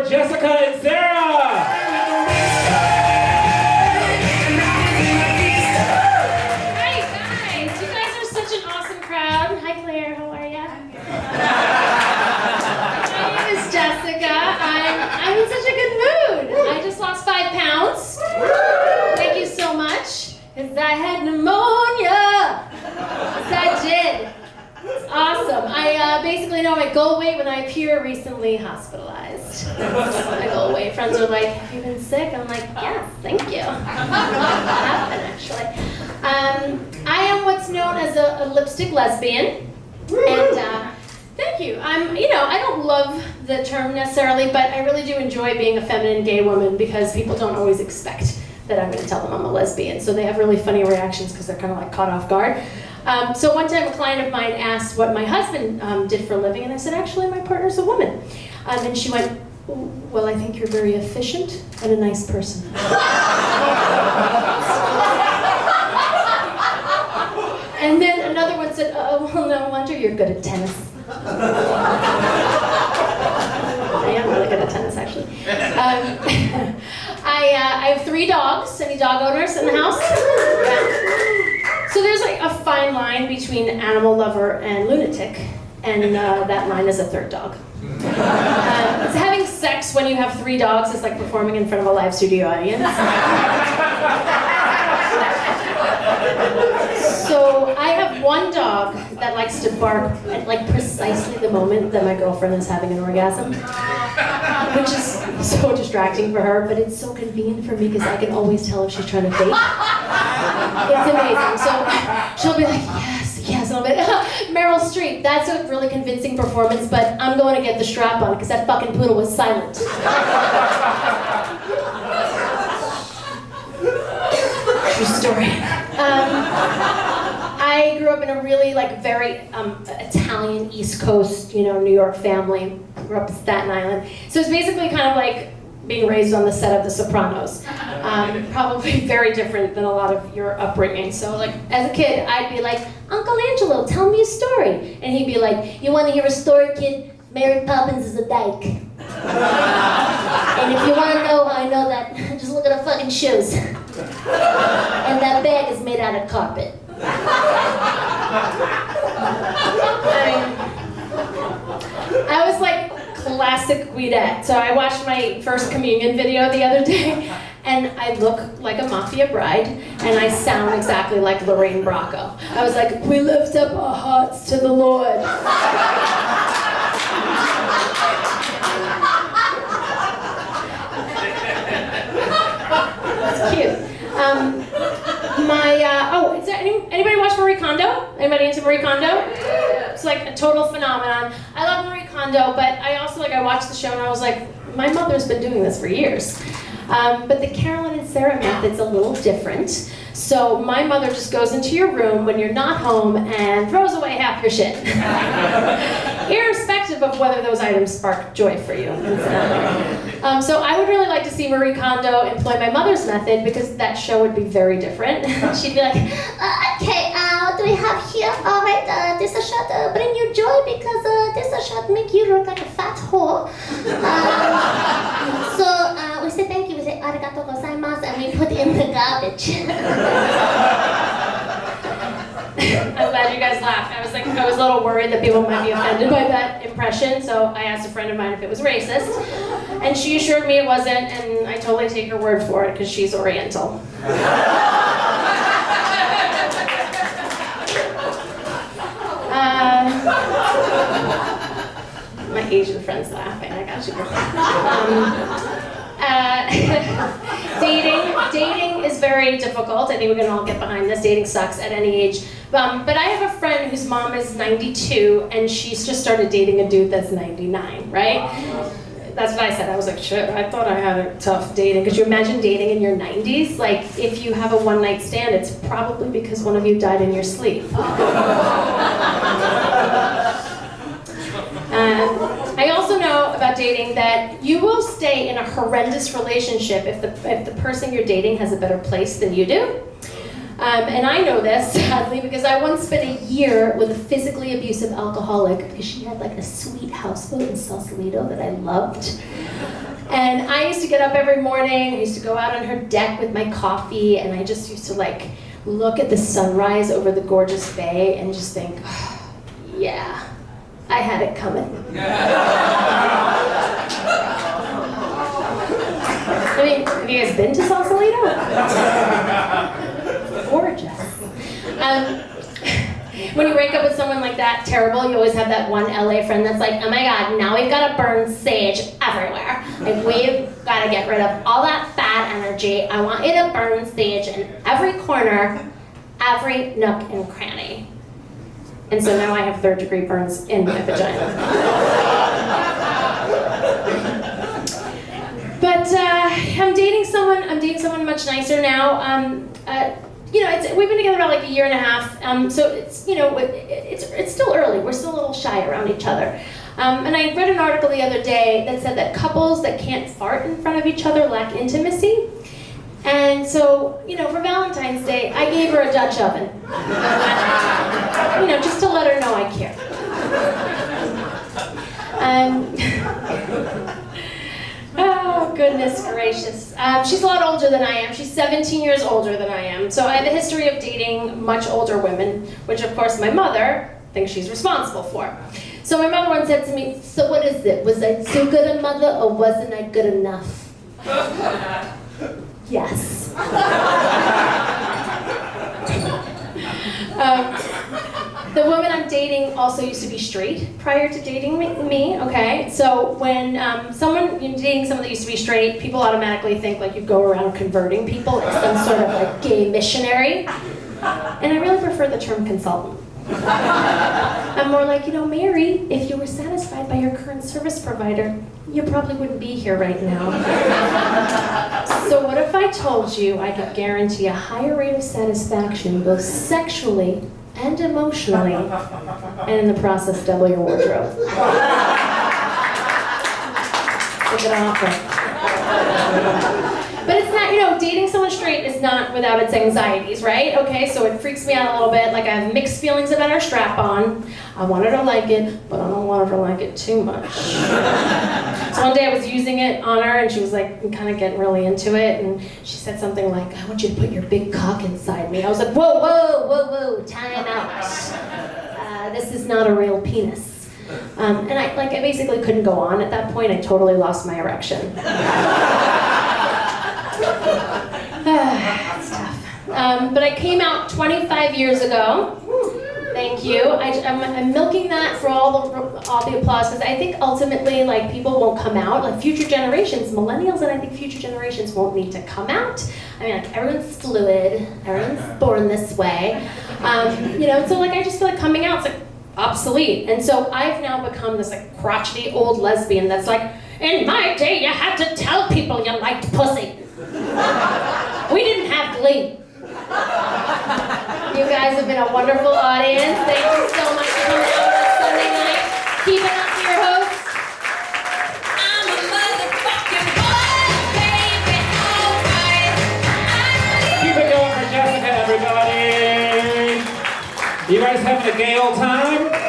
Jessica and Sarah! Hey guys, you guys are such an awesome crowd. Hi Claire, how are ya? My name is Jessica. I'm in such a good mood. I just lost 5 pounds. Thank you so much. Cause I had pneumonia. Yes, I did. It's awesome. I basically know my goal weight when I appear recently hospitalized. My goal weight. Friends are like, have you been sick? I'm like, yes, thank you. I have been actually. I am what's known as a lipstick lesbian. And thank you. I don't love the term necessarily, but I really do enjoy being a feminine gay woman because people don't always expect that I'm going to tell them I'm a lesbian. So they have really funny reactions because they're kind of like caught off guard. So one time a client of mine asked what my husband did for a living, and I said, actually, my partner's a woman. And she went, well, I think you're very efficient and a nice person. And then another one said, oh, well, no wonder you're good at tennis. I am really good at tennis, actually. I have 3 dogs. Any dog owners in the house? Yeah. So there's like a fine line between animal lover and lunatic, and that line is a 3rd dog. So having sex when you have 3 dogs is like performing in front of a live studio audience. So I have one dog that likes to bark at like precisely the moment that my girlfriend is having an orgasm, which is so distracting for her, but it's so convenient for me because I can always tell if she's trying to fake. It's amazing. So she'll be like, yes, yes, and I'll be like, Meryl Streep, that's a really convincing performance, but I'm going to get the strap on because that fucking poodle was silent. True story. I grew up in a really very Italian East Coast, New York family. Grew up in Staten Island. So it's basically kind of like being raised on the set of The Sopranos. Probably very different than a lot of your upbringing. So as a kid, I'd be like, Uncle Angelo, tell me a story. And he'd be like, you want to hear a story, kid? Mary Poppins is a dyke. And if you want to know how I know that, just look at her fucking shoes. And that bag is made out of carpet. I was like classic Guidette. So I watched my first communion video the other day, and I look like a mafia bride, and I sound exactly like Lorraine Bracco. I was like, we lift up our hearts to the Lord. That's cute. Is there anybody watch Marie Kondo? Anybody into Marie Kondo? It's like a total phenomenon. I love Marie Kondo, but I also I watched the show and I was like, my mother's been doing this for years. But the Carolyn and Sarah method's a little different. So my mother just goes into your room when you're not home and throws away half your shit. Irrespective of whether those items spark joy for you. So I would really like to see Marie Kondo employ my mother's method because that show would be very different. She'd be like, okay, what do we have here? All right, this shot bring you joy because this shot make you look like a fat whore. So we say thank you, we say arigatou gozaimasu, and we put in the garbage. I'm glad you guys laughed. I was a little worried that people might be offended by that impression, so I asked a friend of mine if it was racist, and she assured me it wasn't, and I totally take her word for it because she's Oriental. My Asian friend's laughing. I got you. Dating is very difficult. I think we can all get behind this. Dating sucks at any age. But I have a friend whose mom is 92, and she's just started dating a dude that's 99, right? That's what I said. I was like, shit, I thought I had a tough dating. Could you imagine dating in your 90s? If you have a one-night stand, it's probably because one of you died in your sleep. I also know about dating that you will stay in a horrendous relationship if the person you're dating has a better place than you do. And I know this, sadly, because I once spent a year with a physically abusive alcoholic because she had a sweet houseboat in Sausalito that I loved. And I used to get up every morning, I used to go out on her deck with my coffee, and I just used to like look at the sunrise over the gorgeous bay and just think, oh, yeah, I had it coming. I mean, have you guys been to Sausalito? Gorgeous. When you wake up with someone like that, terrible, you always have that one LA friend that's like, oh my God, now we've got to burn sage everywhere. Like, we've got to get rid of all that bad energy. I want you to burn sage in every corner, every nook and cranny. And so now I have third-degree burns in my vagina. But I'm dating someone much nicer now. We've been together about like a year and a half, so it's still early. We're still a little shy around each other. And I read an article the other day that said that couples that can't fart in front of each other lack intimacy. And so, for Valentine's Day, I gave her a Dutch oven. Just to let her know I care. Oh, goodness gracious. She's a lot older than I am. She's 17 years older than I am. So I have a history of dating much older women, which of course my mother thinks she's responsible for. So my mother once said to me, so what is it? Was I too good a mother or wasn't I good enough? Yes. The woman I'm dating also used to be straight prior to dating me, okay? So when you're dating someone that used to be straight, people automatically think like you go around converting people like some sort of like gay missionary. And I really prefer the term consultant. I'm more like, Mary, if you were satisfied by your current service provider, you probably wouldn't be here right now. So what if I told you I could guarantee a higher rate of satisfaction, both sexually and emotionally, and in the process double your wardrobe? Look at offer. But it's not, dating someone straight is not without its anxieties, right? Okay, so it freaks me out a little bit. Like, I have mixed feelings about our strap-on. I want her to like it, but I don't want her to like it too much. So one day I was using it on her, and she was like kind of getting really into it, and she said something like, I want you to put your big cock inside me. I was like, whoa, whoa, whoa, whoa, time out. This is not a real penis. And I basically couldn't go on at that point. I totally lost my erection. It's tough. But I came out 25 years ago. Thank you. I'm milking that for all the applause, because I think ultimately, people won't come out. Future generations, millennials, and I think future generations won't need to come out. I mean, everyone's fluid. Everyone's born this way. So I just feel like coming out is obsolete. And so I've now become this crotchety old lesbian that's like, in my day, you had to tell people you liked pussy. We didn't have Glee. You guys have been a wonderful audience. Thank you so much for coming out this Sunday night. Keep it up to your hosts. I'm a motherfucking boy, baby, alright. Keep it going for Jessica, everybody. You guys having a gay old time?